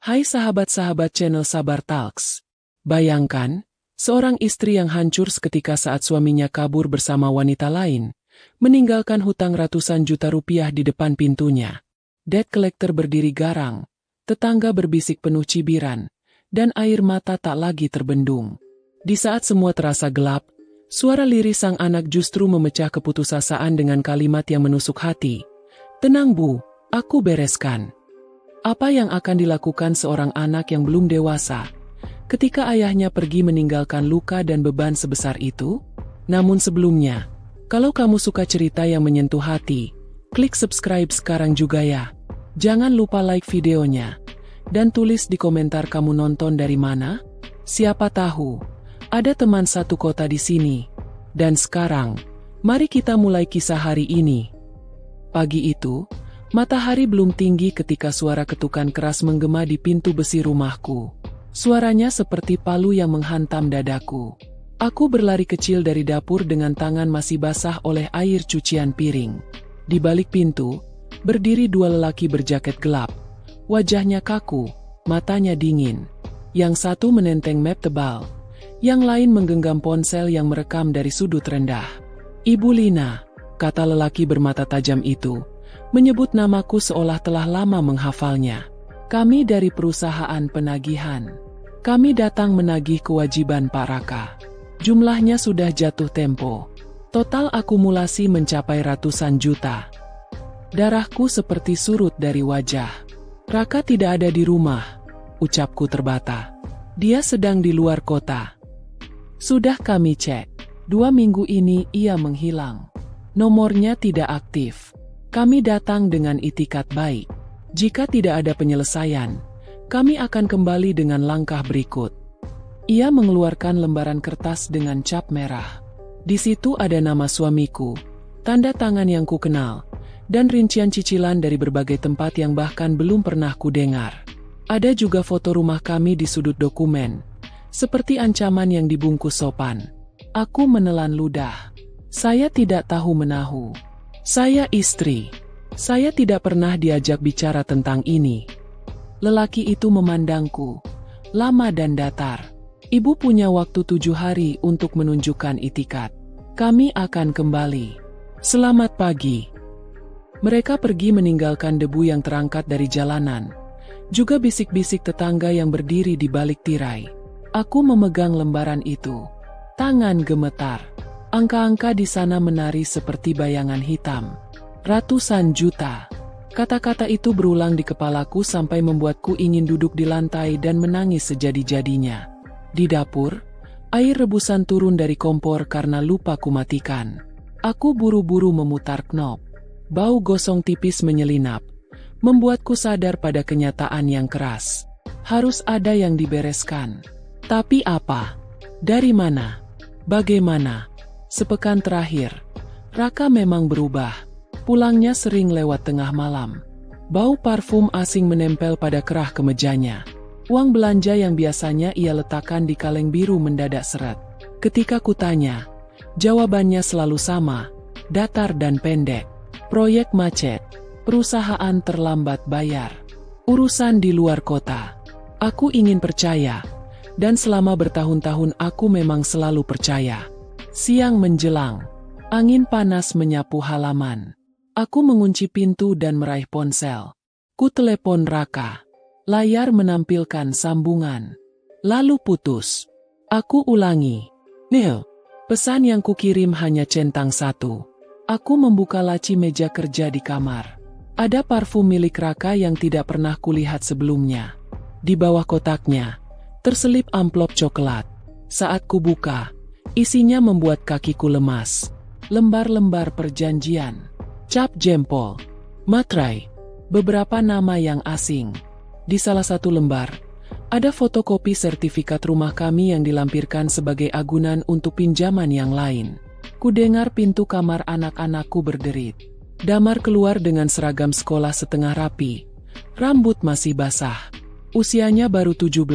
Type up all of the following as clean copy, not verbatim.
Hai sahabat-sahabat channel Sabar Talks. Bayangkan, seorang istri yang hancur seketika saat suaminya kabur bersama wanita lain, meninggalkan hutang ratusan juta rupiah di depan pintunya. Debt collector berdiri garang, tetangga berbisik penuh cibiran, dan air mata tak lagi terbendung. Di saat semua terasa gelap, suara lirih sang anak justru memecah keputusasaan dengan kalimat yang menusuk hati. Tenang Bu, aku bereskan. Apa yang akan dilakukan seorang anak yang belum dewasa ketika ayahnya pergi meninggalkan luka dan beban sebesar itu? Namun sebelumnya, kalau kamu suka cerita yang menyentuh hati, klik subscribe sekarang juga ya. Jangan lupa like videonya, dan tulis di komentar kamu nonton dari mana. Siapa tahu, ada teman satu kota di sini. Dan sekarang, mari kita mulai kisah hari ini. Pagi itu, matahari belum tinggi ketika suara ketukan keras menggema di pintu besi rumahku. Suaranya seperti palu yang menghantam dadaku. Aku berlari kecil dari dapur dengan tangan masih basah oleh air cucian piring. Di balik pintu, berdiri dua lelaki berjaket gelap. Wajahnya kaku, matanya dingin. Yang satu menenteng map tebal, yang lain menggenggam ponsel yang merekam dari sudut rendah. Ibu Lina, kata lelaki bermata tajam itu, menyebut namaku seolah telah lama menghafalnya. Kami dari perusahaan penagihan. Kami datang menagih kewajiban Pak Raka. Jumlahnya sudah jatuh tempo. Total akumulasi mencapai ratusan juta. Darahku seperti surut dari wajah. Raka tidak ada di rumah, ucapku terbata. Dia sedang di luar kota. Sudah kami cek. 2 minggu ini ia menghilang. Nomornya tidak aktif. Kami datang dengan itikat baik. Jika tidak ada penyelesaian, kami akan kembali dengan langkah berikut. Ia mengeluarkan lembaran kertas dengan cap merah. Di situ ada nama suamiku, tanda tangan yang ku kenal, dan rincian cicilan dari berbagai tempat yang bahkan belum pernah ku dengar. Ada juga foto rumah kami di sudut dokumen, seperti ancaman yang dibungkus sopan. Aku menelan ludah. Saya tidak tahu menahu. Saya istri. Saya tidak pernah diajak bicara tentang ini. Lelaki itu memandangku, lama dan datar. Ibu punya waktu 7 hari untuk menunjukkan itikat. Kami akan kembali. Selamat pagi. Mereka pergi meninggalkan debu yang terangkat dari jalanan. Juga bisik-bisik tetangga yang berdiri di balik tirai. Aku memegang lembaran itu. Tangan gemetar. Angka-angka di sana menari seperti bayangan hitam. Ratusan juta. Kata-kata itu berulang di kepalaku sampai membuatku ingin duduk di lantai dan menangis sejadi-jadinya. Di dapur, air rebusan turun dari kompor karena lupa kumatikan. Aku buru-buru memutar knop. Bau gosong tipis menyelinap, membuatku sadar pada kenyataan yang keras. Harus ada yang dibereskan. Tapi apa? Dari mana? Bagaimana? Sepekan terakhir, Raka memang berubah. Pulangnya sering lewat tengah malam. Bau parfum asing menempel pada kerah kemejanya. Uang belanja yang biasanya ia letakkan di kaleng biru mendadak seret. Ketika kutanya, jawabannya selalu sama, datar dan pendek. Proyek macet, perusahaan terlambat bayar, urusan di luar kota. Aku ingin percaya, dan selama bertahun-tahun aku memang selalu percaya. Siang menjelang, angin panas menyapu halaman. Aku mengunci pintu dan meraih ponsel. Ku telepon Raka. Layar menampilkan sambungan. Lalu putus. Aku ulangi. Nil, pesan yang kukirim hanya centang 1. Aku membuka laci meja kerja di kamar. Ada parfum milik Raka yang tidak pernah kulihat sebelumnya. Di bawah kotaknya, terselip amplop coklat. Saat kubuka, isinya membuat kakiku lemas. Lembar-lembar perjanjian, cap jempol, materai, beberapa nama yang asing. Di salah satu lembar, ada fotokopi sertifikat rumah kami yang dilampirkan sebagai agunan untuk pinjaman yang lain. Kudengar pintu kamar anak-anakku berderit. Damar keluar dengan seragam sekolah setengah rapi. Rambut masih basah. Usianya baru 17.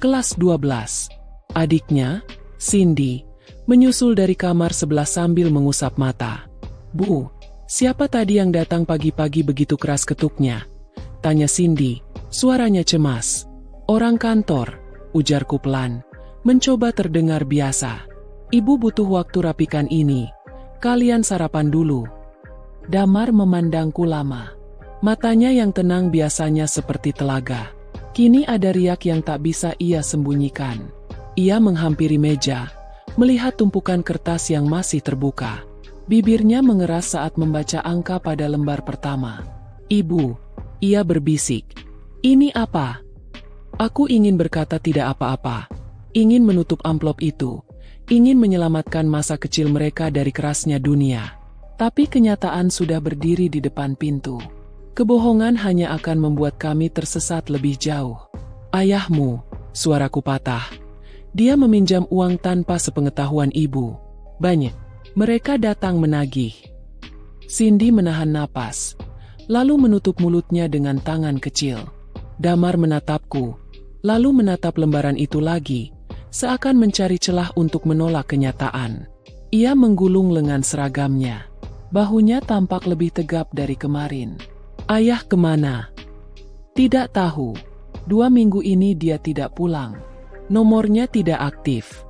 Kelas 12. Adiknya, Cindy, menyusul dari kamar sebelah sambil mengusap mata. Bu, siapa tadi yang datang pagi-pagi begitu keras ketuknya? Tanya Cindy, suaranya cemas. Orang kantor, ujarku pelan, mencoba terdengar biasa. Ibu butuh waktu rapikan ini. Kalian sarapan dulu. Damar memandangku lama. Matanya yang tenang biasanya seperti telaga. Kini ada riak yang tak bisa ia sembunyikan. Ia menghampiri meja, melihat tumpukan kertas yang masih terbuka. Bibirnya mengeras saat membaca angka pada lembar pertama. Ibu, ia berbisik. Ini apa? Aku ingin berkata tidak apa-apa. Ingin menutup amplop itu. Ingin menyelamatkan masa kecil mereka dari kerasnya dunia. Tapi kenyataan sudah berdiri di depan pintu. Kebohongan hanya akan membuat kami tersesat lebih jauh. Ayahmu, suaraku patah. Dia meminjam uang tanpa sepengetahuan ibu. Banyak. Mereka datang menagih. Cindy menahan napas, lalu menutup mulutnya dengan tangan kecil. Damar menatapku, lalu menatap lembaran itu lagi, seakan mencari celah untuk menolak kenyataan. Ia menggulung lengan seragamnya. Bahunya tampak lebih tegap dari kemarin. Ayah kemana? Tidak tahu. 2 minggu ini dia tidak pulang. Nomornya tidak aktif.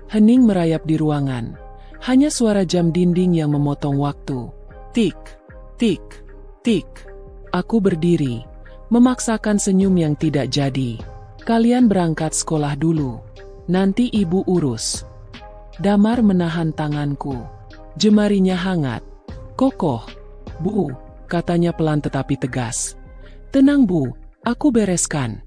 Hening merayap di ruangan. Hanya suara jam dinding yang memotong waktu. Tik, tik, tik. Aku berdiri, memaksakan senyum yang tidak jadi. Kalian berangkat sekolah dulu. Nanti ibu urus. Damar menahan tanganku. Jemarinya hangat. Kokoh. Bu, katanya pelan tetapi tegas. Tenang bu, aku bereskan.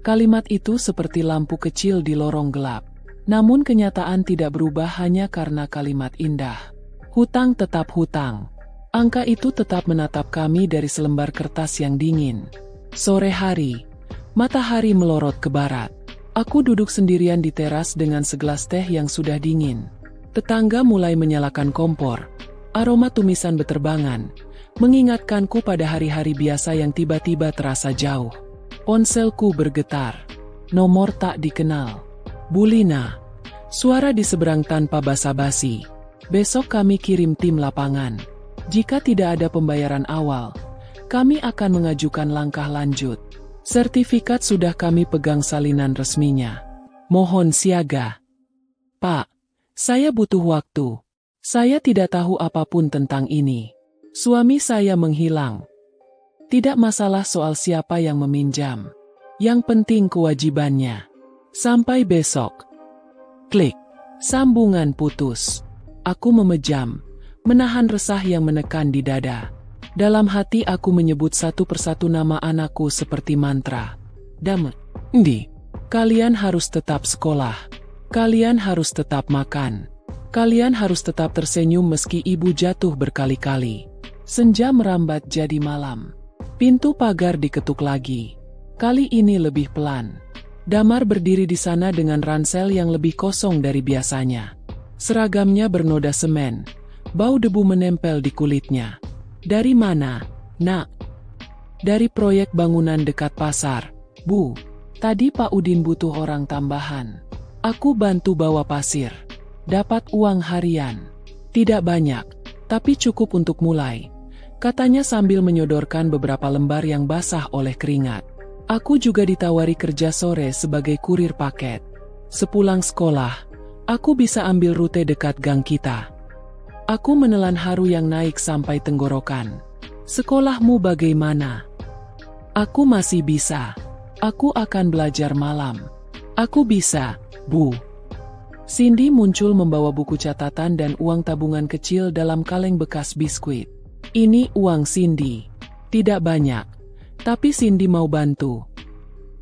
Kalimat itu seperti lampu kecil di lorong gelap. Namun kenyataan tidak berubah hanya karena kalimat indah. Hutang tetap hutang. Angka itu tetap menatap kami dari selembar kertas yang dingin. Sore hari, matahari melorot ke barat. Aku duduk sendirian di teras dengan segelas teh yang sudah dingin. Tetangga mulai menyalakan kompor. Aroma tumisan beterbangan, mengingatkanku pada hari-hari biasa yang tiba-tiba terasa jauh. Ponselku bergetar. Nomor tak dikenal. Bulina. Suara di seberang tanpa basa-basi. Besok kami kirim tim lapangan. Jika tidak ada pembayaran awal, kami akan mengajukan langkah lanjut. Sertifikat sudah kami pegang salinan resminya. Mohon siaga. Pak, saya butuh waktu. Saya tidak tahu apapun tentang ini. Suami saya menghilang. Tidak masalah soal siapa yang meminjam. Yang penting kewajibannya. Sampai besok. Klik. Sambungan putus. Aku memejam, menahan resah yang menekan di dada. Dalam hati aku menyebut satu persatu nama anakku seperti mantra. Damar, Ndi, kalian harus tetap sekolah. Kalian harus tetap makan. Kalian harus tetap tersenyum meski ibu jatuh berkali-kali. Senja merambat jadi malam. Pintu pagar diketuk lagi. Kali ini lebih pelan. Damar berdiri di sana dengan ransel yang lebih kosong dari biasanya. Seragamnya bernoda semen. Bau debu menempel di kulitnya. Dari mana, nak? Dari proyek bangunan dekat pasar. Bu, tadi Pak Udin butuh orang tambahan. Aku bantu bawa pasir. Dapat uang harian. Tidak banyak, tapi cukup untuk mulai. Katanya sambil menyodorkan beberapa lembar yang basah oleh keringat. Aku juga ditawari kerja sore sebagai kurir paket. Sepulang sekolah, aku bisa ambil rute dekat gang kita. Aku menelan haru yang naik sampai tenggorokan. Sekolahmu bagaimana? Aku masih bisa. Aku akan belajar malam. Aku bisa, Bu. Cindy muncul membawa buku catatan dan uang tabungan kecil dalam kaleng bekas biskuit. Ini uang Cindy. Tidak banyak, tapi Cindy mau bantu.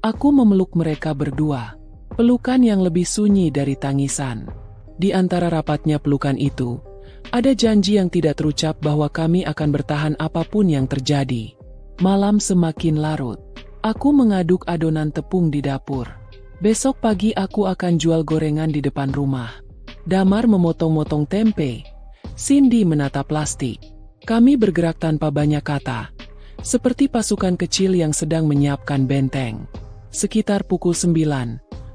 Aku memeluk mereka berdua. Pelukan yang lebih sunyi dari tangisan. Di antara rapatnya pelukan itu, ada janji yang tidak terucap bahwa kami akan bertahan apapun yang terjadi. Malam semakin larut. Aku mengaduk adonan tepung di dapur. Besok pagi aku akan jual gorengan di depan rumah. Damar memotong-motong tempe. Cindy menata plastik. Kami bergerak tanpa banyak kata. Seperti pasukan kecil yang sedang menyiapkan benteng. Sekitar pukul 9,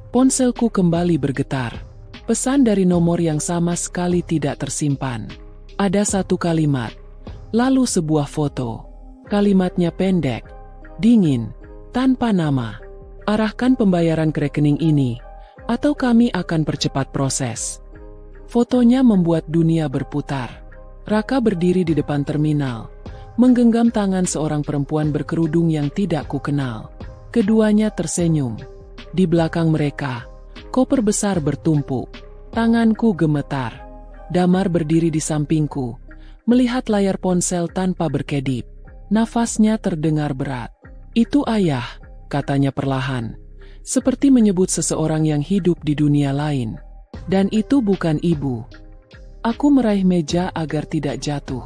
ponselku kembali bergetar. Pesan dari nomor yang sama sekali tidak tersimpan. Ada satu kalimat. Lalu sebuah foto. Kalimatnya pendek. Dingin, tanpa nama. Arahkan pembayaran ke rekening ini, atau kami akan percepat proses. Fotonya membuat dunia berputar. Raka berdiri di depan terminal, menggenggam tangan seorang perempuan berkerudung yang tidak kukenal. Keduanya tersenyum. Di belakang mereka, koper besar bertumpuk. Tanganku gemetar. Damar berdiri di sampingku, melihat layar ponsel tanpa berkedip. Nafasnya terdengar berat. "Itu ayah," katanya perlahan, seperti menyebut seseorang yang hidup di dunia lain. "Dan itu bukan ibu." Aku meraih meja agar tidak jatuh.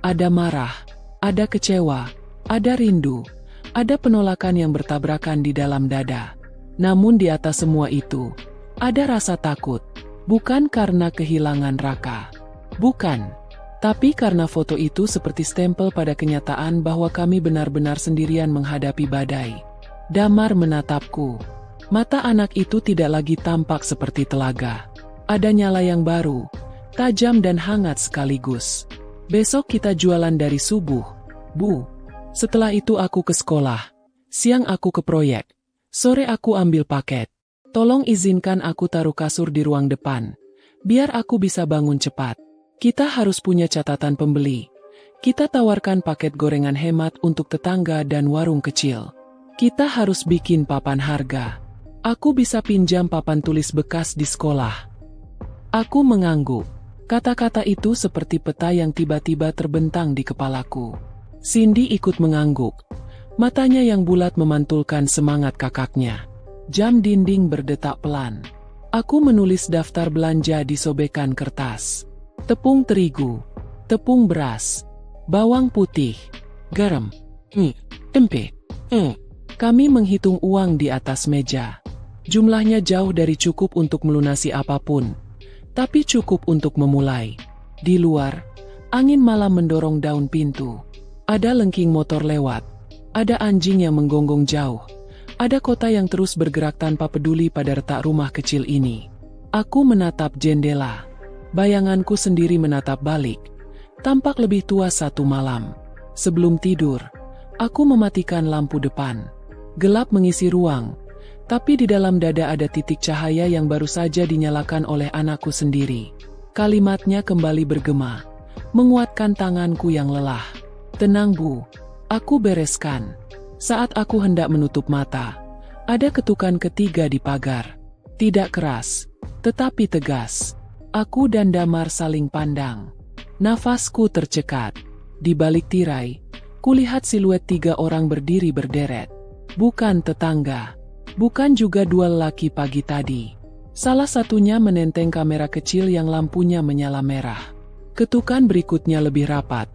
Ada marah, ada kecewa, ada rindu, ada penolakan yang bertabrakan di dalam dada. Namun di atas semua itu, ada rasa takut. Bukan karena kehilangan Raka. Bukan. Tapi karena foto itu seperti stempel pada kenyataan bahwa kami benar-benar sendirian menghadapi badai. Damar menatapku. Mata anak itu tidak lagi tampak seperti telaga. Ada nyala yang baru, tajam dan hangat sekaligus. "Besok kita jualan dari subuh, Bu." Setelah itu aku ke sekolah. Siang aku ke proyek. Sore aku ambil paket. "Tolong izinkan aku taruh kasur di ruang depan, biar aku bisa bangun cepat. Kita harus punya catatan pembeli. Kita tawarkan paket gorengan hemat untuk tetangga dan warung kecil. Kita harus bikin papan harga. Aku bisa pinjam papan tulis bekas di sekolah." Aku mengangguk. Kata-kata itu seperti peta yang tiba-tiba terbentang di kepalaku. Cindy ikut mengangguk. Matanya yang bulat memantulkan semangat kakaknya. Jam dinding berdetak pelan. Aku menulis daftar belanja di sobekan kertas. Tepung terigu, tepung beras, bawang putih, garam, tempe. Kami menghitung uang di atas meja. Jumlahnya jauh dari cukup untuk melunasi apapun, tapi cukup untuk memulai. Di luar, angin malam mendorong daun pintu. Ada lengking motor lewat. Ada anjing yang menggonggong jauh. Ada kota yang terus bergerak tanpa peduli pada retak rumah kecil ini. Aku menatap jendela. Bayanganku sendiri menatap balik. Tampak lebih tua satu malam. Sebelum tidur, aku mematikan lampu depan. Gelap mengisi ruang, tapi di dalam dada ada titik cahaya yang baru saja dinyalakan oleh anakku sendiri. Kalimatnya kembali bergema, menguatkan tanganku yang lelah. "Tenang Bu, aku bereskan." Saat aku hendak menutup mata, ada ketukan ketiga di pagar. Tidak keras, tetapi tegas. Aku dan Damar saling pandang. Nafasku tercekat. Di balik tirai, kulihat siluet 3 orang berdiri berderet. Bukan tetangga. Bukan juga 2 lelaki pagi tadi. Salah satunya menenteng kamera kecil yang lampunya menyala merah. Ketukan berikutnya lebih rapat,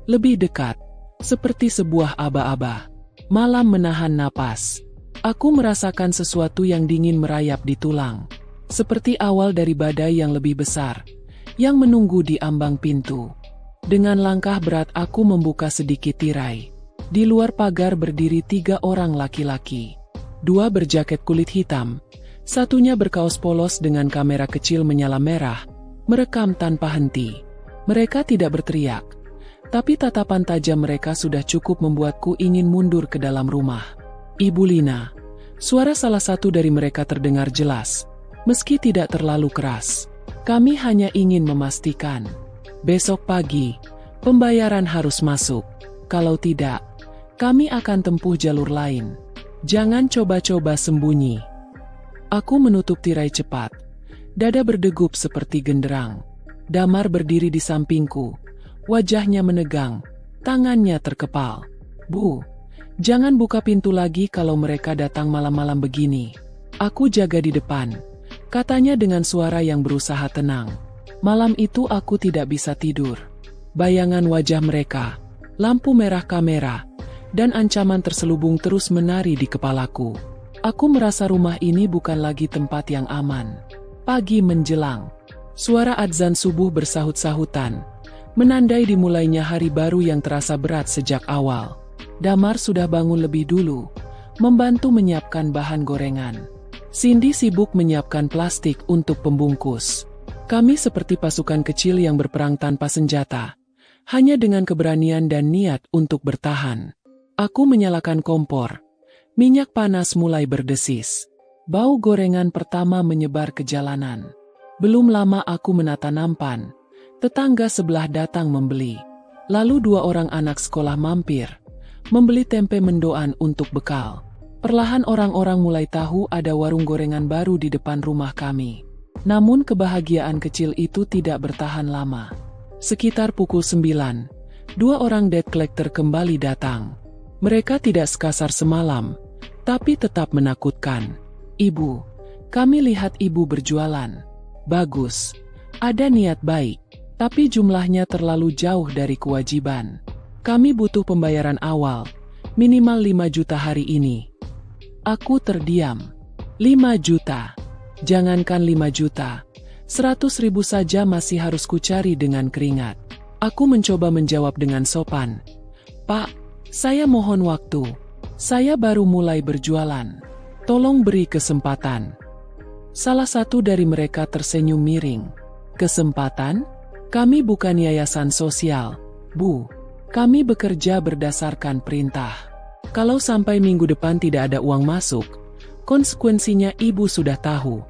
lebih dekat, seperti sebuah aba-aba. Malam menahan napas. Aku merasakan sesuatu yang dingin merayap di tulang. Seperti awal dari badai yang lebih besar, yang menunggu di ambang pintu. Dengan langkah berat aku membuka sedikit tirai. Di luar pagar berdiri 3 orang laki-laki. 2 berjaket kulit hitam. Satunya berkaos polos dengan kamera kecil menyala merah, merekam tanpa henti. Mereka tidak berteriak. Tapi tatapan tajam mereka sudah cukup membuatku ingin mundur ke dalam rumah. "Ibu Lina." Suara salah satu dari mereka terdengar jelas, meski tidak terlalu keras. "Kami hanya ingin memastikan. Besok pagi, pembayaran harus masuk. Kalau tidak, kami akan tempuh jalur lain. Jangan coba-coba sembunyi." Aku menutup tirai cepat. Dada berdegup seperti genderang. Damar berdiri di sampingku. Wajahnya menegang, tangannya terkepal. "Bu, jangan buka pintu lagi kalau mereka datang malam-malam begini." "Aku jaga di depan," katanya dengan suara yang berusaha tenang. Malam itu aku tidak bisa tidur. Bayangan wajah mereka, lampu merah kamera, dan ancaman terselubung terus menari di kepalaku. Aku merasa rumah ini bukan lagi tempat yang aman. Pagi menjelang. Suara adzan subuh bersahut-sahutan, menandai dimulainya hari baru yang terasa berat sejak awal. Damar sudah bangun lebih dulu, membantu menyiapkan bahan gorengan. Cindy sibuk menyiapkan plastik untuk pembungkus. Kami seperti pasukan kecil yang berperang tanpa senjata, hanya dengan keberanian dan niat untuk bertahan. Aku menyalakan kompor. Minyak panas mulai berdesis. Bau gorengan pertama menyebar ke jalanan. Belum lama aku menata nampan. Tetangga sebelah datang membeli. Lalu 2 orang anak sekolah mampir. Membeli tempe mendoan untuk bekal. Perlahan orang-orang mulai tahu ada warung gorengan baru di depan rumah kami. Namun kebahagiaan kecil itu tidak bertahan lama. Sekitar pukul 9, 2 orang debt collector kembali datang. Mereka tidak sekasar semalam, tapi tetap menakutkan. Ibu, kami lihat ibu berjualan. Bagus, ada niat baik, tapi jumlahnya terlalu jauh dari kewajiban. Kami butuh pembayaran awal, minimal 5 juta hari ini. Aku terdiam. 5 juta. Jangankan 5 juta. 100.000 saja masih harus kucari dengan keringat. Aku mencoba menjawab dengan sopan. Pak, saya mohon waktu. Saya baru mulai berjualan. Tolong beri kesempatan. Salah satu dari mereka tersenyum miring. Kesempatan? Kami bukan yayasan sosial, Bu. Kami bekerja berdasarkan perintah. Kalau sampai minggu depan tidak ada uang masuk, konsekuensinya ibu sudah tahu.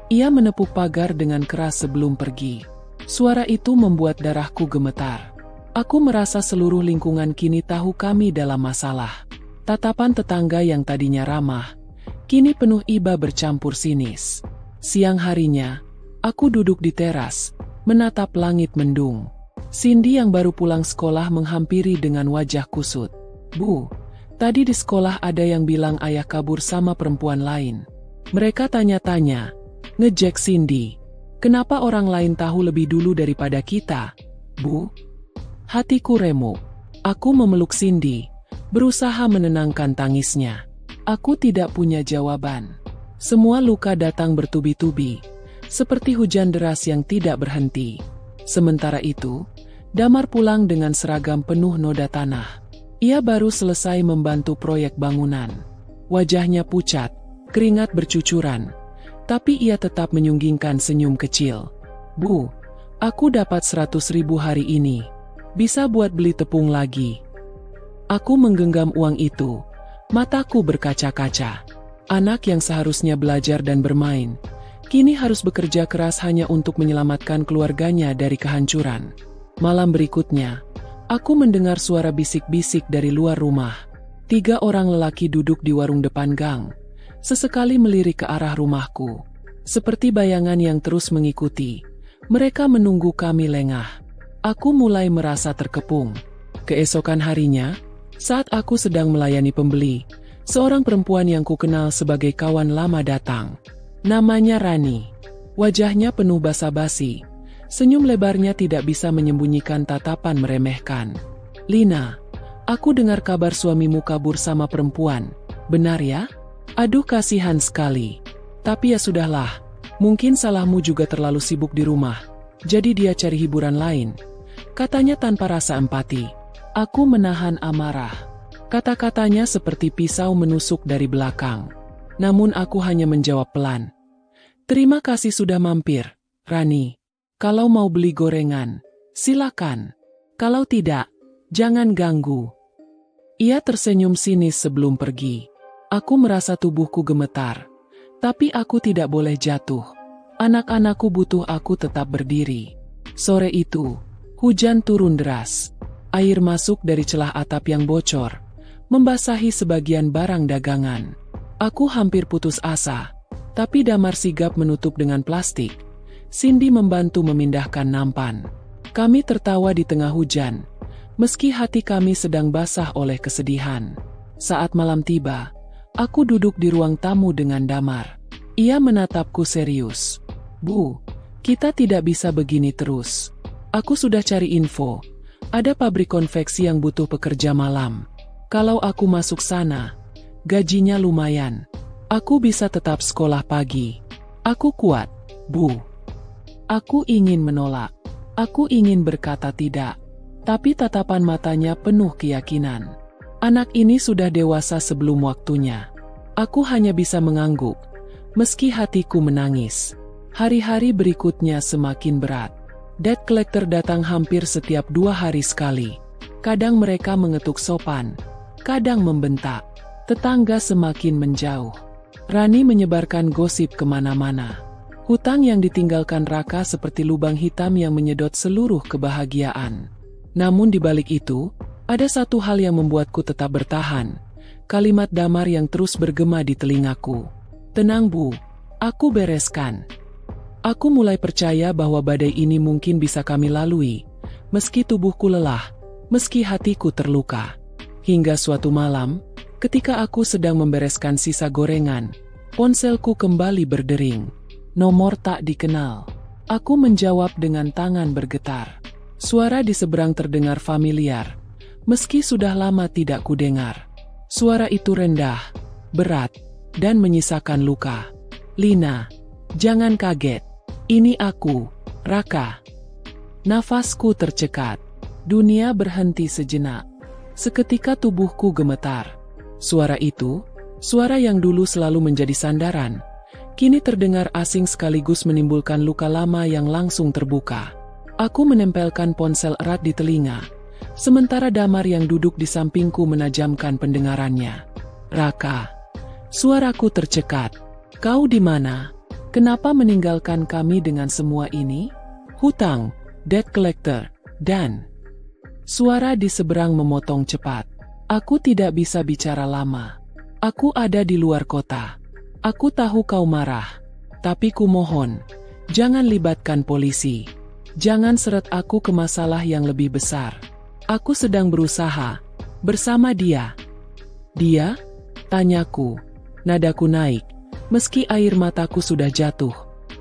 Ia menepuk pagar dengan keras sebelum pergi. Suara itu membuat darahku gemetar. Aku merasa seluruh lingkungan kini tahu kami dalam masalah. Tatapan tetangga yang tadinya ramah, kini penuh iba bercampur sinis. Siang harinya, aku duduk di teras, menatap langit mendung. Cindy yang baru pulang sekolah menghampiri dengan wajah kusut. Bu, tadi di sekolah ada yang bilang ayah kabur sama perempuan lain. Mereka tanya-tanya, ngejek Cindy. Kenapa orang lain tahu lebih dulu daripada kita? Bu? Hatiku remuk. Aku memeluk Cindy, berusaha menenangkan tangisnya. Aku tidak punya jawaban. Semua luka datang bertubi-tubi, seperti hujan deras yang tidak berhenti. Sementara itu, Damar pulang dengan seragam penuh noda tanah. Ia baru selesai membantu proyek bangunan. Wajahnya pucat, keringat bercucuran, tapi ia tetap menyunggingkan senyum kecil. Bu, aku dapat 100.000 hari ini. Bisa buat beli tepung lagi. Aku menggenggam uang itu. Mataku berkaca-kaca. Anak yang seharusnya belajar dan bermain, kini harus bekerja keras hanya untuk menyelamatkan keluarganya dari kehancuran. Malam berikutnya, aku mendengar suara bisik-bisik dari luar rumah. 3 orang lelaki duduk di warung depan gang, sesekali melirik ke arah rumahku. Seperti bayangan yang terus mengikuti, mereka menunggu kami lengah. Aku mulai merasa terkepung. Keesokan harinya, saat aku sedang melayani pembeli, seorang perempuan yang kukenal sebagai kawan lama datang. Namanya Rani. Wajahnya penuh basa-basi. Senyum lebarnya tidak bisa menyembunyikan tatapan meremehkan. Lina, aku dengar kabar suamimu kabur sama perempuan. Benar ya? Aduh kasihan sekali. Tapi ya sudahlah, mungkin salahmu juga terlalu sibuk di rumah. Jadi dia cari hiburan lain. Katanya tanpa rasa empati. Aku menahan amarah. Kata-katanya seperti pisau menusuk dari belakang. Namun aku hanya menjawab pelan. Terima kasih sudah mampir, Rani. Kalau mau beli gorengan, silakan. Kalau tidak, jangan ganggu. Ia tersenyum sinis sebelum pergi. Aku merasa tubuhku gemetar. Tapi aku tidak boleh jatuh. Anak-anakku butuh aku tetap berdiri. Sore itu, hujan turun deras. Air masuk dari celah atap yang bocor, membasahi sebagian barang dagangan. Aku hampir putus asa, tapi Damar sigap menutup dengan plastik. Cindy membantu memindahkan nampan. Kami tertawa di tengah hujan, meski hati kami sedang basah oleh kesedihan. Saat malam tiba, aku duduk di ruang tamu dengan Damar. Ia menatapku serius. Bu, kita tidak bisa begini terus. Aku sudah cari info. Ada pabrik konveksi yang butuh pekerja malam. Kalau aku masuk sana, gajinya lumayan. Aku bisa tetap sekolah pagi. Aku kuat, Bu. Aku ingin menolak. Aku ingin berkata tidak. Tapi tatapan matanya penuh keyakinan. Anak ini sudah dewasa sebelum waktunya. Aku hanya bisa mengangguk, meski hatiku menangis. Hari-hari berikutnya semakin berat. Debt collector datang hampir setiap 2 hari sekali. Kadang mereka mengetuk sopan. kadang membentak. Tetangga semakin menjauh. Rani menyebarkan gosip kemana-mana. Hutang yang ditinggalkan Raka seperti lubang hitam yang menyedot seluruh kebahagiaan. Namun di balik itu, ada satu hal yang membuatku tetap bertahan. Kalimat Damar yang terus bergema di telingaku. "Tenang Bu, aku bereskan." Aku mulai percaya bahwa badai ini mungkin bisa kami lalui, meski tubuhku lelah, meski hatiku terluka. Hingga suatu malam, ketika aku sedang membereskan sisa gorengan, ponselku kembali berdering. Nomor tak dikenal. Aku menjawab dengan tangan bergetar. Suara di seberang terdengar familiar, meski sudah lama tidak kudengar. Suara itu rendah, berat, dan menyisakan luka. "Lina, jangan kaget. Ini aku, Raka." Nafasku tercekat. Dunia berhenti sejenak. Seketika tubuhku gemetar. Suara itu, suara yang dulu selalu menjadi sandaran, kini terdengar asing sekaligus menimbulkan luka lama yang langsung terbuka. Aku menempelkan ponsel erat di telinga, sementara Damar yang duduk di sampingku menajamkan pendengarannya. "Raka." Suaraku tercekat. "Kau di mana? Kenapa meninggalkan kami dengan semua ini? Hutang, debt collector, dan..." Suara di seberang memotong cepat. "Aku tidak bisa bicara lama. Aku ada di luar kota. Aku tahu kau marah. Tapi kumohon, jangan libatkan polisi. Jangan seret aku ke masalah yang lebih besar. Aku sedang berusaha. Bersama dia." "Dia?" tanyaku. Nadaku naik, meski air mataku sudah jatuh.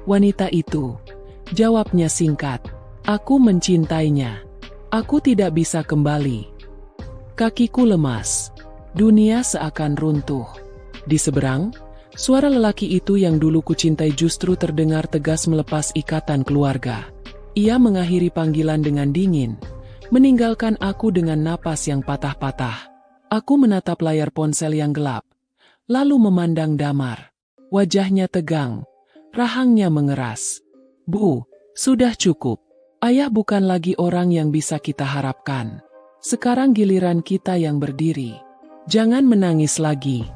"Wanita itu." Jawabnya singkat. "Aku mencintainya. Aku tidak bisa kembali." Kakiku lemas. Dunia seakan runtuh. Di seberang, suara lelaki itu yang dulu kucintai justru terdengar tegas melepas ikatan keluarga. Ia mengakhiri panggilan dengan dingin, meninggalkan aku dengan napas yang patah-patah. Aku menatap layar ponsel yang gelap, lalu memandang Damar. Wajahnya tegang, rahangnya mengeras. "Bu, sudah cukup. Ayah bukan lagi orang yang bisa kita harapkan. Sekarang giliran kita yang berdiri. Jangan menangis lagi."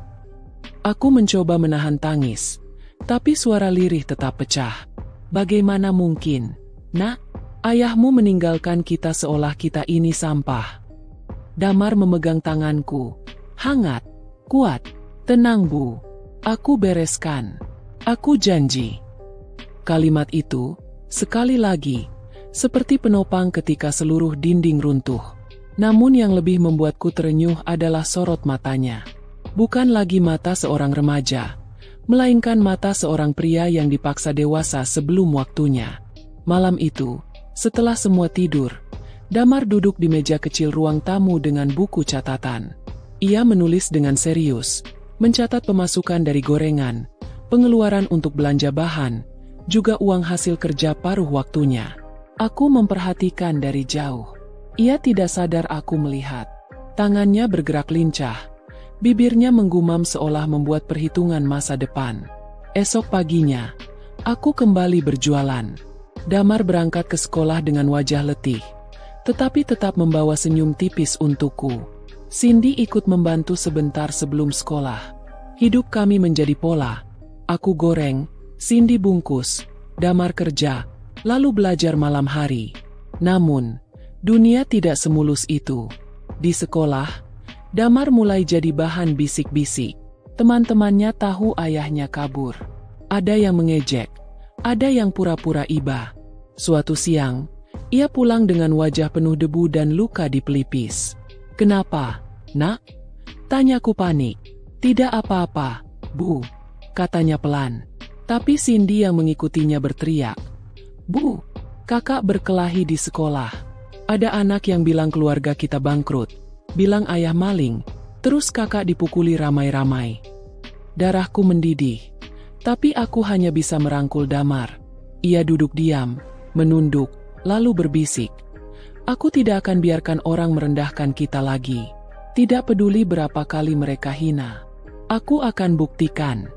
Aku mencoba menahan tangis, tapi suara lirih tetap pecah. "Bagaimana mungkin, Nak? Ayahmu meninggalkan kita seolah kita ini sampah." Damar memegang tanganku. Hangat, kuat. "Tenang Bu, aku bereskan. Aku janji." Kalimat itu, sekali lagi, seperti penopang ketika seluruh dinding runtuh. Namun yang lebih membuatku terenyuh adalah sorot matanya. Bukan lagi mata seorang remaja, melainkan mata seorang pria yang dipaksa dewasa sebelum waktunya. Malam itu, setelah semua tidur, Damar duduk di meja kecil ruang tamu dengan buku catatan. Ia menulis dengan serius, mencatat pemasukan dari gorengan, pengeluaran untuk belanja bahan, juga uang hasil kerja paruh waktunya. Aku memperhatikan dari jauh. Ia tidak sadar aku melihat. Tangannya bergerak lincah. Bibirnya menggumam seolah membuat perhitungan masa depan. Esok paginya, aku kembali berjualan. Damar berangkat ke sekolah dengan wajah letih, tetapi tetap membawa senyum tipis untukku. Cindy ikut membantu sebentar sebelum sekolah. Hidup kami menjadi pola. Aku goreng, Cindy bungkus, Damar kerja, lalu belajar malam hari. Namun, dunia tidak semulus itu. Di sekolah, Damar mulai jadi bahan bisik-bisik. Teman-temannya tahu ayahnya kabur. Ada yang mengejek, ada yang pura-pura iba. Suatu siang, ia pulang dengan wajah penuh debu dan luka di pelipis. "Kenapa, Nak?" tanyaku panik. "Tidak apa-apa, Bu," katanya pelan. Tapi Cindy yang mengikutinya berteriak, "Bu, kakak berkelahi di sekolah. Ada anak yang bilang keluarga kita bangkrut, bilang ayah maling, terus kakak dipukuli ramai-ramai." Darahku mendidih, tapi aku hanya bisa merangkul Damar. Ia duduk diam, menunduk, lalu berbisik, "Aku tidak akan biarkan orang merendahkan kita lagi. Tidak peduli berapa kali mereka hina. Aku akan buktikan."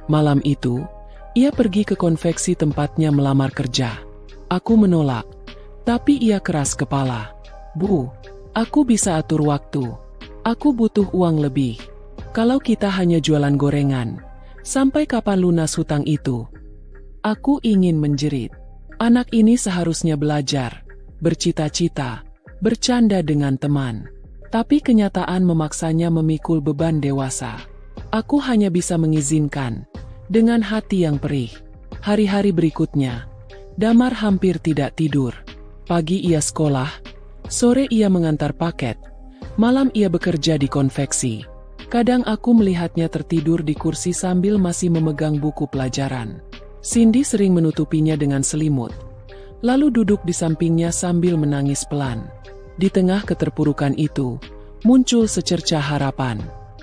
Malam itu, ia pergi ke konveksi tempatnya melamar kerja. Aku menolak, tapi ia keras kepala. "Bu, aku bisa atur waktu. Aku butuh uang lebih. Kalau kita hanya jualan gorengan, sampai kapan lunas hutang itu? Aku ingin menjerit. Anak ini seharusnya belajar, bercita-cita, bercanda dengan teman. Tapi kenyataan memaksanya memikul beban dewasa. Aku hanya bisa mengizinkan, dengan hati yang perih. Hari-hari berikutnya, Damar hampir tidak tidur. Pagi ia sekolah, sore ia mengantar paket, malam ia bekerja di konveksi. Kadang aku melihatnya tertidur di kursi sambil masih memegang buku pelajaran. Cindy sering menutupinya dengan selimut, lalu duduk di sampingnya sambil menangis pelan. Di tengah keterpurukan itu, muncul secercah harapan.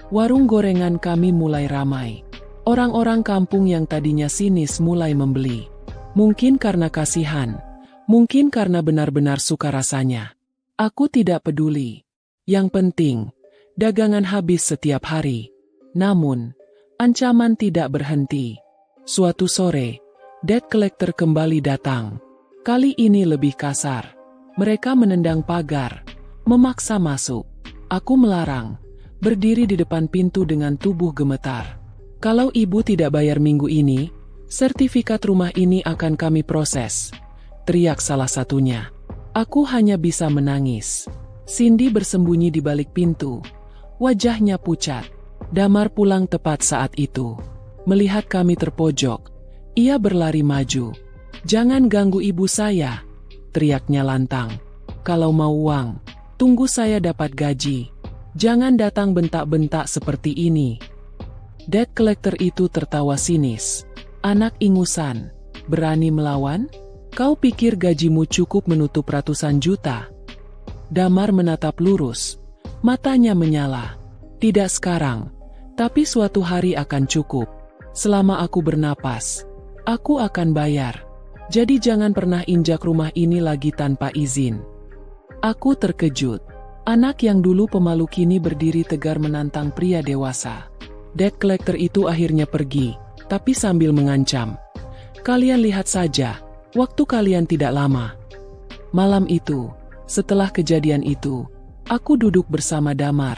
Warung gorengan kami mulai ramai. Orang-orang kampung yang tadinya sinis mulai membeli. Mungkin karena kasihan, mungkin karena benar-benar suka rasanya. Aku tidak peduli. Yang penting, dagangan habis setiap hari. Namun, ancaman tidak berhenti. Suatu sore, debt collector kembali datang. Kali ini lebih kasar. Mereka menendang pagar, memaksa masuk. Aku melarang, berdiri di depan pintu dengan tubuh gemetar. Kalau ibu tidak bayar minggu ini, sertifikat rumah ini akan kami proses, teriak salah satunya. Aku hanya bisa menangis. Cindy bersembunyi di balik pintu. Wajahnya pucat. Damar pulang tepat saat itu. Melihat kami terpojok, ia berlari maju. "Jangan ganggu ibu saya," teriaknya lantang. "Kalau mau uang, tunggu saya dapat gaji. Jangan datang bentak-bentak seperti ini." Debt collector itu tertawa sinis. "Anak ingusan, berani melawan? Kau pikir gajimu cukup menutup ratusan juta?" Damar menatap lurus. Matanya menyala. "Tidak sekarang, tapi suatu hari akan cukup. Selama aku bernapas, aku akan bayar. Jadi jangan pernah injak rumah ini lagi tanpa izin." Aku terkejut. Anak yang dulu pemalu kini berdiri tegar menantang pria dewasa. Debt collector itu akhirnya pergi, tapi sambil mengancam. "Kalian lihat saja, waktu kalian tidak lama." Malam itu, setelah kejadian itu, aku duduk bersama Damar.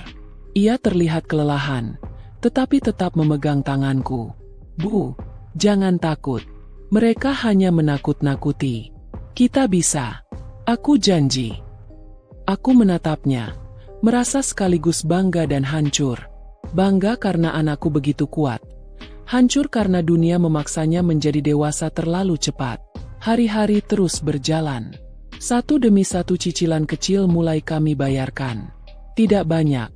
Ia terlihat kelelahan, tetapi tetap memegang tanganku. "Bu, jangan takut. Mereka hanya menakut-nakuti. Kita bisa. Aku janji." Aku menatapnya, merasa sekaligus bangga dan hancur. Bangga karena anakku begitu kuat. Hancur karena dunia memaksanya menjadi dewasa terlalu cepat. Hari-hari terus berjalan. Satu demi satu cicilan kecil mulai kami bayarkan. Tidak banyak,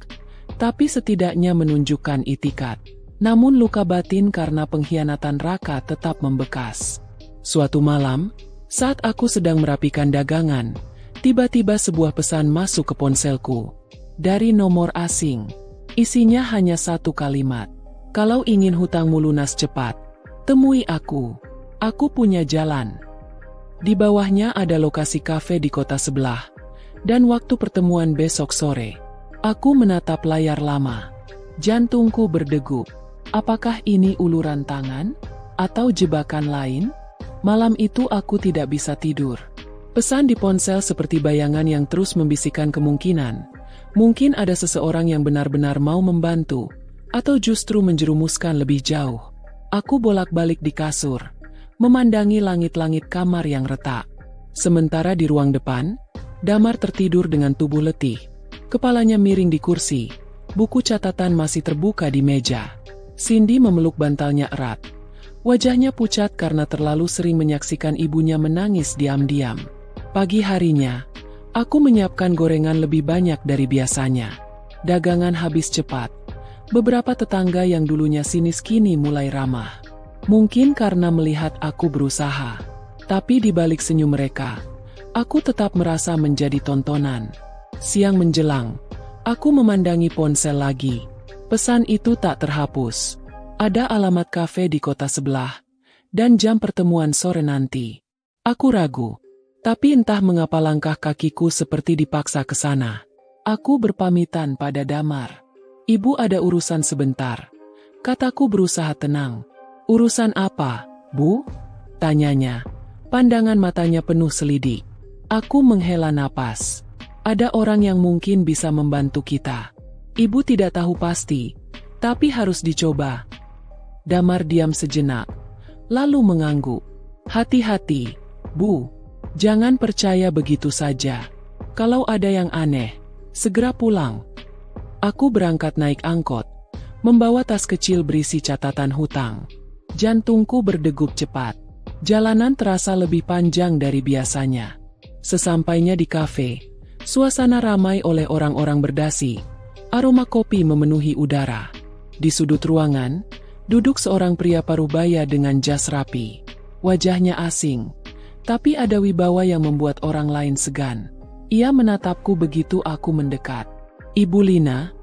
tapi setidaknya menunjukkan itikat. Namun luka batin karena pengkhianatan Raka tetap membekas. Suatu malam, saat aku sedang merapikan dagangan, tiba-tiba sebuah pesan masuk ke ponselku. Dari nomor asing. Isinya hanya satu kalimat. "Kalau ingin hutangmu lunas cepat, temui aku. Aku punya jalan." Di bawahnya ada lokasi kafe di kota sebelah, dan waktu pertemuan besok sore. Aku menatap layar lama. Jantungku berdegup. Apakah ini uluran tangan? Atau jebakan lain? Malam itu aku tidak bisa tidur. Pesan di ponsel seperti bayangan yang terus membisikkan kemungkinan. Mungkin ada seseorang yang benar-benar mau membantu, atau justru menjerumuskan lebih jauh. Aku bolak-balik di kasur, memandangi langit-langit kamar yang retak. Sementara di ruang depan, Damar tertidur dengan tubuh letih. Kepalanya miring di kursi, buku catatan masih terbuka di meja. Cindy memeluk bantalnya erat. Wajahnya pucat karena terlalu sering menyaksikan ibunya menangis diam-diam. Pagi harinya, aku menyiapkan gorengan lebih banyak dari biasanya. Dagangan habis cepat. Beberapa tetangga yang dulunya sinis kini mulai ramah. Mungkin karena melihat aku berusaha. Tapi di balik senyum mereka, aku tetap merasa menjadi tontonan. Siang menjelang, aku memandangi ponsel lagi. Pesan itu tak terhapus. Ada alamat kafe di kota sebelah, dan jam pertemuan sore nanti. Aku ragu, tapi entah mengapa langkah kakiku seperti dipaksa ke sana. Aku berpamitan pada Damar. "Ibu ada urusan sebentar," kataku berusaha tenang. "Urusan apa, Bu?" tanyanya. Pandangan matanya penuh selidik. Aku menghela napas. "Ada orang yang mungkin bisa membantu kita." Ibu tidak tahu pasti, tapi harus dicoba. Damar diam sejenak, lalu mengangguk. Hati-hati, Bu. Jangan percaya begitu saja. Kalau ada yang aneh, segera pulang. Aku berangkat naik angkot, membawa tas kecil berisi catatan hutang. Jantungku berdegup cepat. Jalanan terasa lebih panjang dari biasanya. Sesampainya di kafe, suasana ramai oleh orang-orang berdasi. Aroma kopi memenuhi udara. Di sudut ruangan, duduk seorang pria parubaya dengan jas rapi. Wajahnya asing, tapi ada wibawa yang membuat orang lain segan. Ia menatapku begitu aku mendekat. "Ibu Lina?"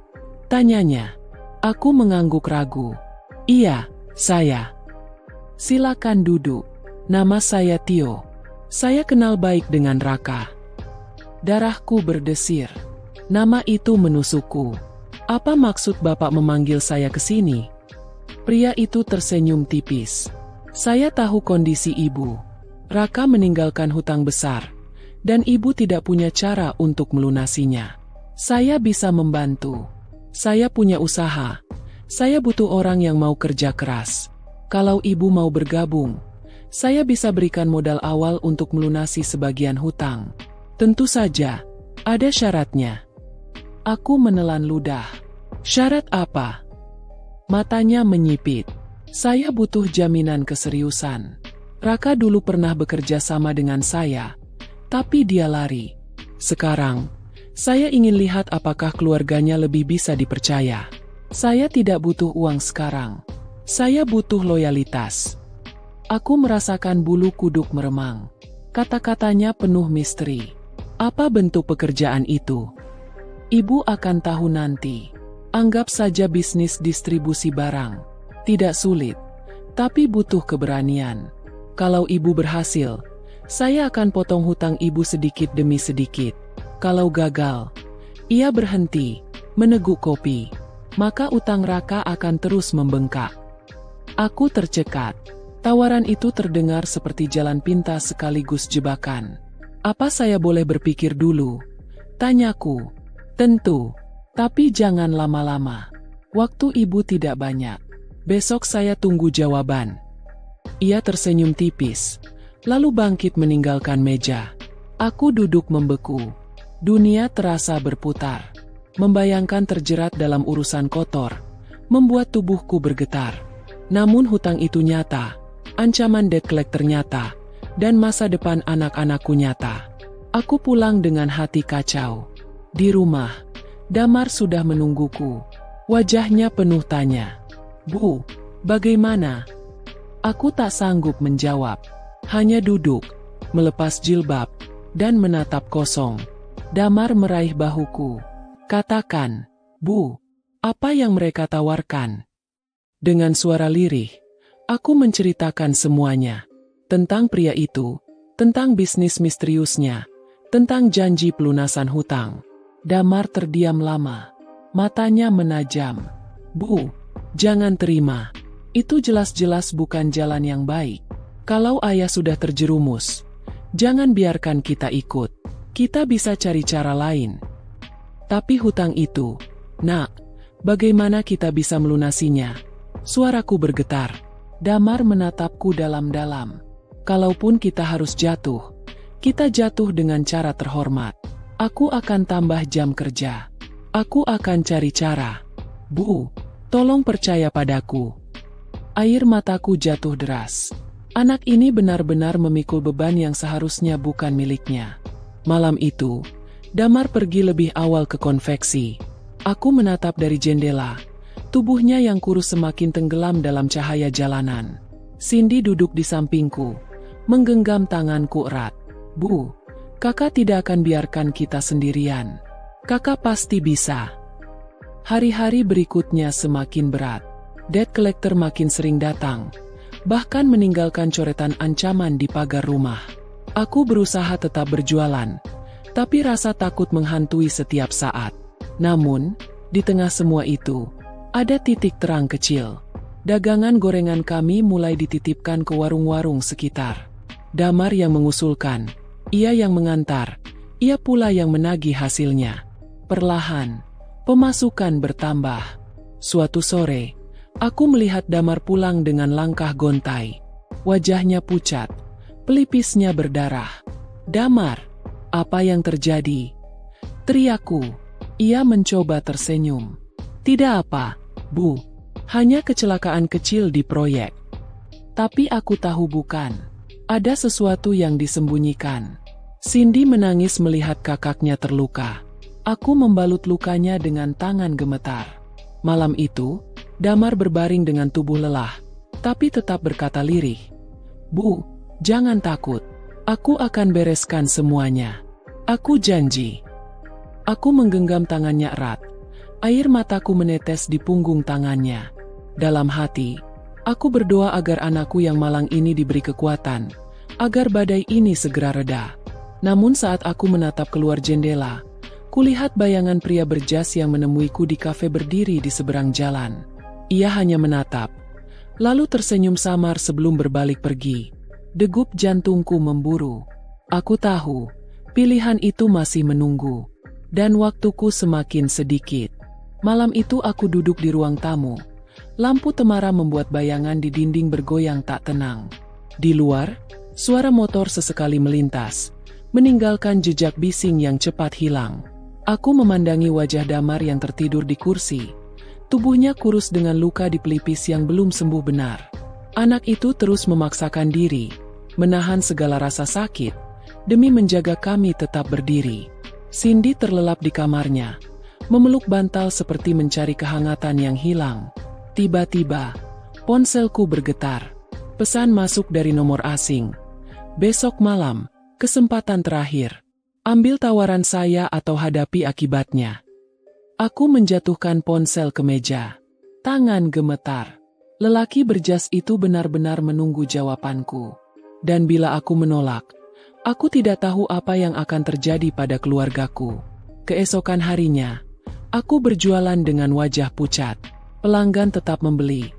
tanyanya. Aku mengangguk ragu. "Iya, saya." "Silakan duduk. Nama saya Tio. Saya kenal baik dengan Raka." Darahku berdesir. Nama itu menusukku. "Apa maksud Bapak memanggil saya ke sini?" Pria itu tersenyum tipis. "Saya tahu kondisi Ibu. Raka meninggalkan hutang besar, dan Ibu tidak punya cara untuk melunasinya. Saya bisa membantu. Saya punya usaha. Saya butuh orang yang mau kerja keras. Kalau Ibu mau bergabung, saya bisa berikan modal awal untuk melunasi sebagian hutang. Tentu saja, ada syaratnya." Aku menelan ludah. "Syarat apa?" Matanya menyipit. "Saya butuh jaminan keseriusan. Raka dulu pernah bekerja sama dengan saya, tapi dia lari. Sekarang, saya ingin lihat apakah keluarganya lebih bisa dipercaya. Saya tidak butuh uang sekarang. Saya butuh loyalitas." Aku merasakan bulu kuduk meremang. Kata-katanya penuh misteri. "Apa bentuk pekerjaan itu?" "Ibu akan tahu nanti. Anggap saja bisnis distribusi barang. Tidak sulit, tapi butuh keberanian. Kalau Ibu berhasil, saya akan potong hutang Ibu sedikit demi sedikit. Kalau gagal," ia berhenti, meneguk kopi, "maka utang Raka akan terus membengkak." Aku tercekat. Tawaran itu terdengar seperti jalan pintas sekaligus jebakan. "Apa saya boleh berpikir dulu?" tanyaku. "Tentu, tapi jangan lama-lama. Waktu Ibu tidak banyak. Besok saya tunggu jawaban." Ia tersenyum tipis, lalu bangkit meninggalkan meja. Aku duduk membeku. Dunia terasa berputar. Membayangkan terjerat dalam urusan kotor, membuat tubuhku bergetar. Namun hutang itu nyata, ancaman debt collector nyata, dan masa depan anak-anakku nyata. Aku pulang dengan hati kacau. Di rumah, Damar sudah menungguku. Wajahnya penuh tanya. "Bu, bagaimana?" Aku tak sanggup menjawab. Hanya duduk, melepas jilbab, dan menatap kosong. Damar meraih bahuku. "Katakan, Bu, apa yang mereka tawarkan?" Dengan suara lirih, aku menceritakan semuanya. Tentang pria itu, tentang bisnis misteriusnya, tentang janji pelunasan hutang. Damar terdiam lama. Matanya menajam. "Bu, jangan terima. Itu jelas-jelas bukan jalan yang baik. Kalau ayah sudah terjerumus, jangan biarkan kita ikut. Kita bisa cari cara lain." "Tapi hutang itu, Nak, bagaimana kita bisa melunasinya?" Suaraku bergetar. Damar menatapku dalam-dalam. "Kalaupun kita harus jatuh, kita jatuh dengan cara terhormat. Aku akan tambah jam kerja. Aku akan cari cara. Bu, tolong percaya padaku." Air mataku jatuh deras. Anak ini benar-benar memikul beban yang seharusnya bukan miliknya. Malam itu, Damar pergi lebih awal ke konveksi. Aku menatap dari jendela. Tubuhnya yang kurus semakin tenggelam dalam cahaya jalanan. Cindy duduk di sampingku, menggenggam tanganku erat. "Bu, Kakak tidak akan biarkan kita sendirian. Kakak pasti bisa." Hari-hari berikutnya semakin berat. Debt collector makin sering datang, bahkan meninggalkan coretan ancaman di pagar rumah. Aku berusaha tetap berjualan, tapi rasa takut menghantui setiap saat. Namun, di tengah semua itu, ada titik terang kecil. Dagangan gorengan kami mulai dititipkan ke warung-warung sekitar. Damar yang mengusulkan, ia yang mengantar, ia pula yang menagih hasilnya. Perlahan, Pemasukan bertambah. Suatu sore, aku melihat Damar pulang dengan langkah gontai. Wajahnya pucat, pelipisnya berdarah. "Damar, apa yang terjadi?" teriakku. Ia mencoba tersenyum. "Tidak apa, Bu. Hanya kecelakaan kecil di proyek." Tapi aku tahu bukan. Ada sesuatu yang disembunyikan. Cindy menangis melihat kakaknya terluka. Aku membalut lukanya dengan tangan gemetar. Malam itu, Damar berbaring dengan tubuh lelah, tapi tetap berkata lirih. "Bu, jangan takut. Aku akan bereskan semuanya. Aku janji." Aku menggenggam tangannya erat. Air mataku menetes di punggung tangannya. Dalam hati, aku berdoa agar anakku yang malang ini diberi kekuatan, agar badai ini segera reda. Namun saat aku menatap keluar jendela, kulihat bayangan pria berjas yang menemuiku di kafe berdiri di seberang jalan. Ia hanya menatap, lalu tersenyum samar sebelum berbalik pergi. Degup jantungku memburu. Aku tahu, pilihan itu masih menunggu, dan waktuku semakin sedikit. Malam itu aku duduk di ruang tamu. Lampu temara membuat bayangan di dinding bergoyang tak tenang. Di luar, suara motor sesekali melintas, meninggalkan jejak bising yang cepat hilang. Aku memandangi wajah Damar yang tertidur di kursi. Tubuhnya kurus dengan luka di pelipis yang belum sembuh benar. Anak itu terus memaksakan diri, menahan segala rasa sakit, demi menjaga kami tetap berdiri. Cindy terlelap di kamarnya, memeluk bantal seperti mencari kehangatan yang hilang. Tiba-tiba, ponselku bergetar. Pesan masuk dari nomor asing. "Besok malam, kesempatan terakhir. Ambil tawaran saya atau hadapi akibatnya." Aku menjatuhkan ponsel ke meja. Tangan gemetar. Lelaki berjas itu benar-benar menunggu jawabanku. Dan bila aku menolak, aku tidak tahu apa yang akan terjadi pada keluargaku. Keesokan harinya, aku berjualan dengan wajah pucat. Pelanggan tetap membeli,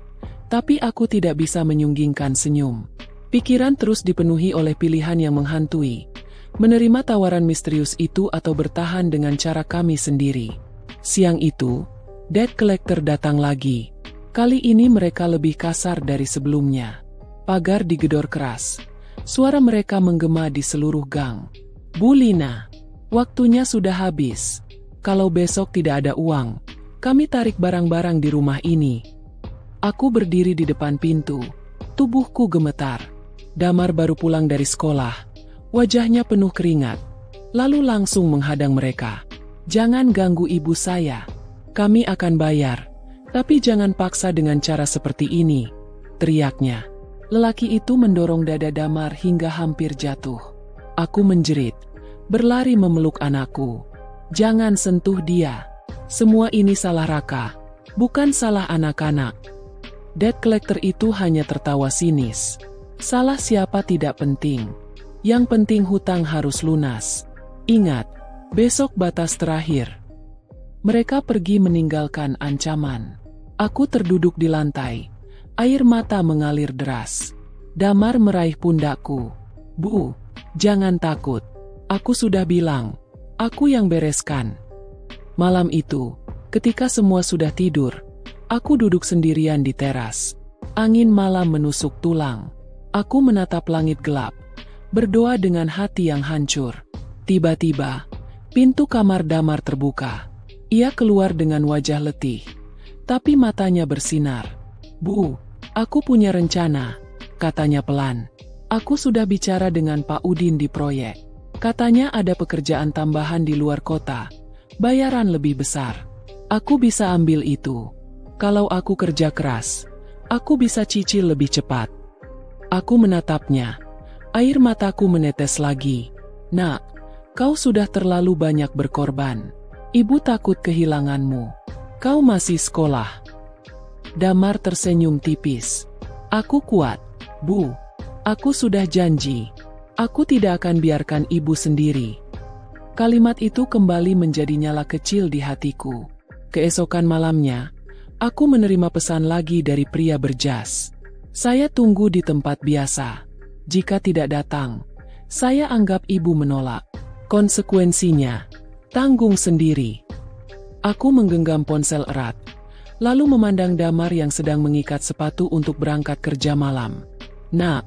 tapi aku tidak bisa menyunggingkan senyum. Pikiran terus dipenuhi oleh pilihan yang menghantui. Menerima tawaran misterius itu atau bertahan dengan cara kami sendiri. Siang itu, debt collector datang lagi. Kali ini mereka lebih kasar dari sebelumnya. Pagar digedor keras. Suara mereka menggema di seluruh gang. "Bu Lina, waktunya sudah habis. Kalau besok tidak ada uang, kami tarik barang-barang di rumah ini." Aku berdiri di depan pintu. Tubuhku gemetar. Damar baru pulang dari sekolah. Wajahnya penuh keringat. Lalu langsung menghadang mereka. "Jangan ganggu ibu saya. Kami akan bayar. Tapi jangan paksa dengan cara seperti ini," teriaknya. Lelaki itu mendorong dada Damar hingga hampir jatuh. Aku menjerit, berlari memeluk anakku. "Jangan sentuh dia. Semua ini salah Raka, bukan salah anak-anak." Debt collector itu hanya tertawa sinis. "Salah siapa tidak penting. Yang penting hutang harus lunas. Ingat, besok batas terakhir." Mereka pergi meninggalkan ancaman. Aku terduduk di lantai. Air mata mengalir deras. Damar meraih pundakku. "Bu, jangan takut. Aku sudah bilang, aku yang bereskan." Malam itu, ketika semua sudah tidur, aku duduk sendirian di teras. Angin malam menusuk tulang. Aku menatap langit gelap, berdoa dengan hati yang hancur. Tiba-tiba, pintu kamar Damar terbuka. Ia keluar dengan wajah letih, tapi matanya bersinar. "Bu, aku punya rencana," katanya pelan. "Aku sudah bicara dengan Pak Udin di proyek. Katanya ada pekerjaan tambahan di luar kota, bayaran lebih besar. Aku bisa ambil itu. Kalau aku kerja keras, aku bisa cicil lebih cepat." Aku menatapnya. Air mataku menetes lagi. "Nak, kau sudah terlalu banyak berkorban. Ibu takut kehilanganmu. Kau masih sekolah." Damar tersenyum tipis. "Aku kuat, Bu. Aku sudah janji. Aku tidak akan biarkan ibu sendiri." Kalimat itu kembali menjadi nyala kecil di hatiku. Keesokan malamnya, aku menerima pesan lagi dari pria berjas. "Saya tunggu di tempat biasa. Jika tidak datang, saya anggap ibu menolak. Konsekuensinya, tanggung sendiri." Aku menggenggam ponsel erat, lalu memandang Damar yang sedang mengikat sepatu untuk berangkat kerja malam. "Nak,"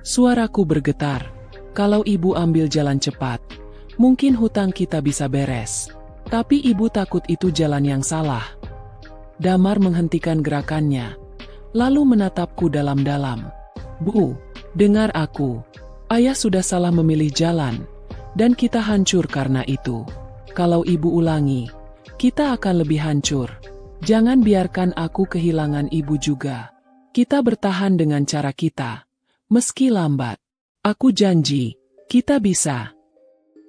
suaraku bergetar, "kalau ibu ambil jalan cepat, mungkin hutang kita bisa beres. Tapi ibu takut itu jalan yang salah." Damar menghentikan gerakannya, lalu menatapku dalam-dalam. "Bu, dengar aku. Ayah sudah salah memilih jalan, dan kita hancur karena itu. Kalau ibu ulangi, kita akan lebih hancur. Jangan biarkan aku kehilangan ibu juga. Kita bertahan dengan cara kita, meski lambat. Aku janji, kita bisa."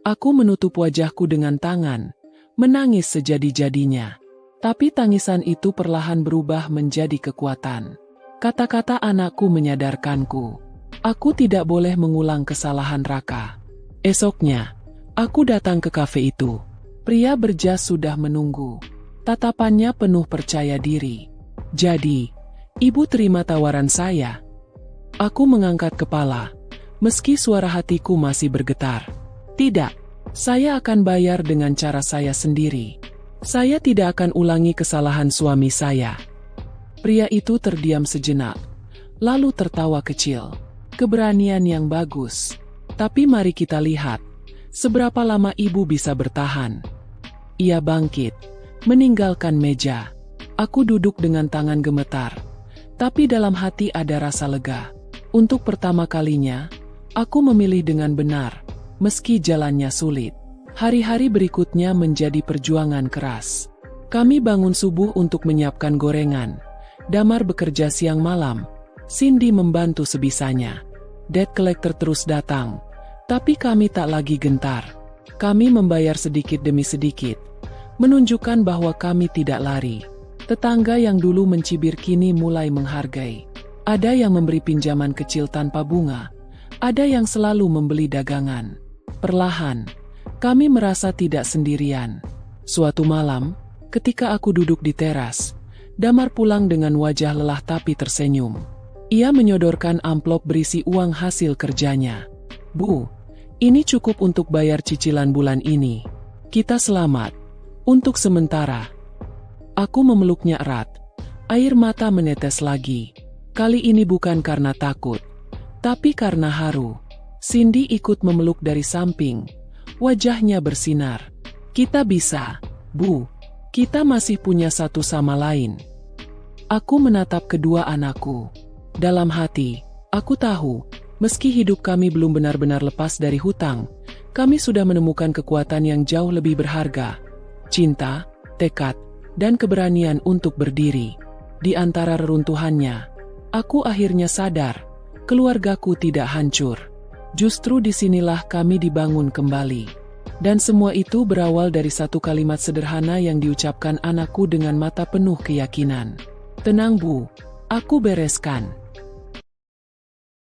Aku menutup wajahku dengan tangan, menangis sejadi-jadinya. Tapi tangisan itu perlahan berubah menjadi kekuatan. Kata-kata anakku menyadarkanku. Aku tidak boleh mengulang kesalahan Raka. Esoknya, aku datang ke kafe itu. Pria berjas sudah menunggu. Tatapannya penuh percaya diri. "Jadi, ibu terima tawaran saya?" Aku mengangkat kepala, meski suara hatiku masih bergetar. "Tidak, saya akan bayar dengan cara saya sendiri. Saya tidak akan ulangi kesalahan suami saya." Pria itu terdiam sejenak, lalu tertawa kecil. "Keberanian yang bagus. Tapi mari kita lihat, seberapa lama ibu bisa bertahan." Ia bangkit, meninggalkan meja. Aku duduk dengan tangan gemetar, tapi dalam hati ada rasa lega. Untuk pertama kalinya, aku memilih dengan benar, meski jalannya sulit. Hari-hari berikutnya menjadi perjuangan keras. Kami bangun subuh untuk menyiapkan gorengan. Damar bekerja siang malam. Cindy membantu sebisanya. Debt collector terus datang, tapi kami tak lagi gentar. Kami membayar sedikit demi sedikit, menunjukkan bahwa kami tidak lari. Tetangga yang dulu mencibir kini mulai menghargai. Ada yang memberi pinjaman kecil tanpa bunga, ada yang selalu membeli dagangan. Perlahan, kami merasa tidak sendirian. Suatu malam, ketika aku duduk di teras, Damar pulang dengan wajah lelah tapi tersenyum. Ia menyodorkan amplop berisi uang hasil kerjanya. "Bu, ini cukup untuk bayar cicilan bulan ini. Kita selamat. Untuk sementara." Aku memeluknya erat. Air mata menetes lagi. Kali ini bukan karena takut, tapi karena haru. Cindy ikut memeluk dari samping. Wajahnya bersinar. "Kita bisa, Bu. Kita masih punya satu sama lain." Aku menatap kedua anakku. Dalam hati, aku tahu, meski hidup kami belum benar-benar lepas dari hutang, kami sudah menemukan kekuatan yang jauh lebih berharga. Cinta, tekad, dan keberanian untuk berdiri. Di antara reruntuhannya, aku akhirnya sadar, keluargaku tidak hancur. Justru disinilah kami dibangun kembali. Dan semua itu berawal dari satu kalimat sederhana yang diucapkan anakku dengan mata penuh keyakinan. "Tenang Bu, aku bereskan."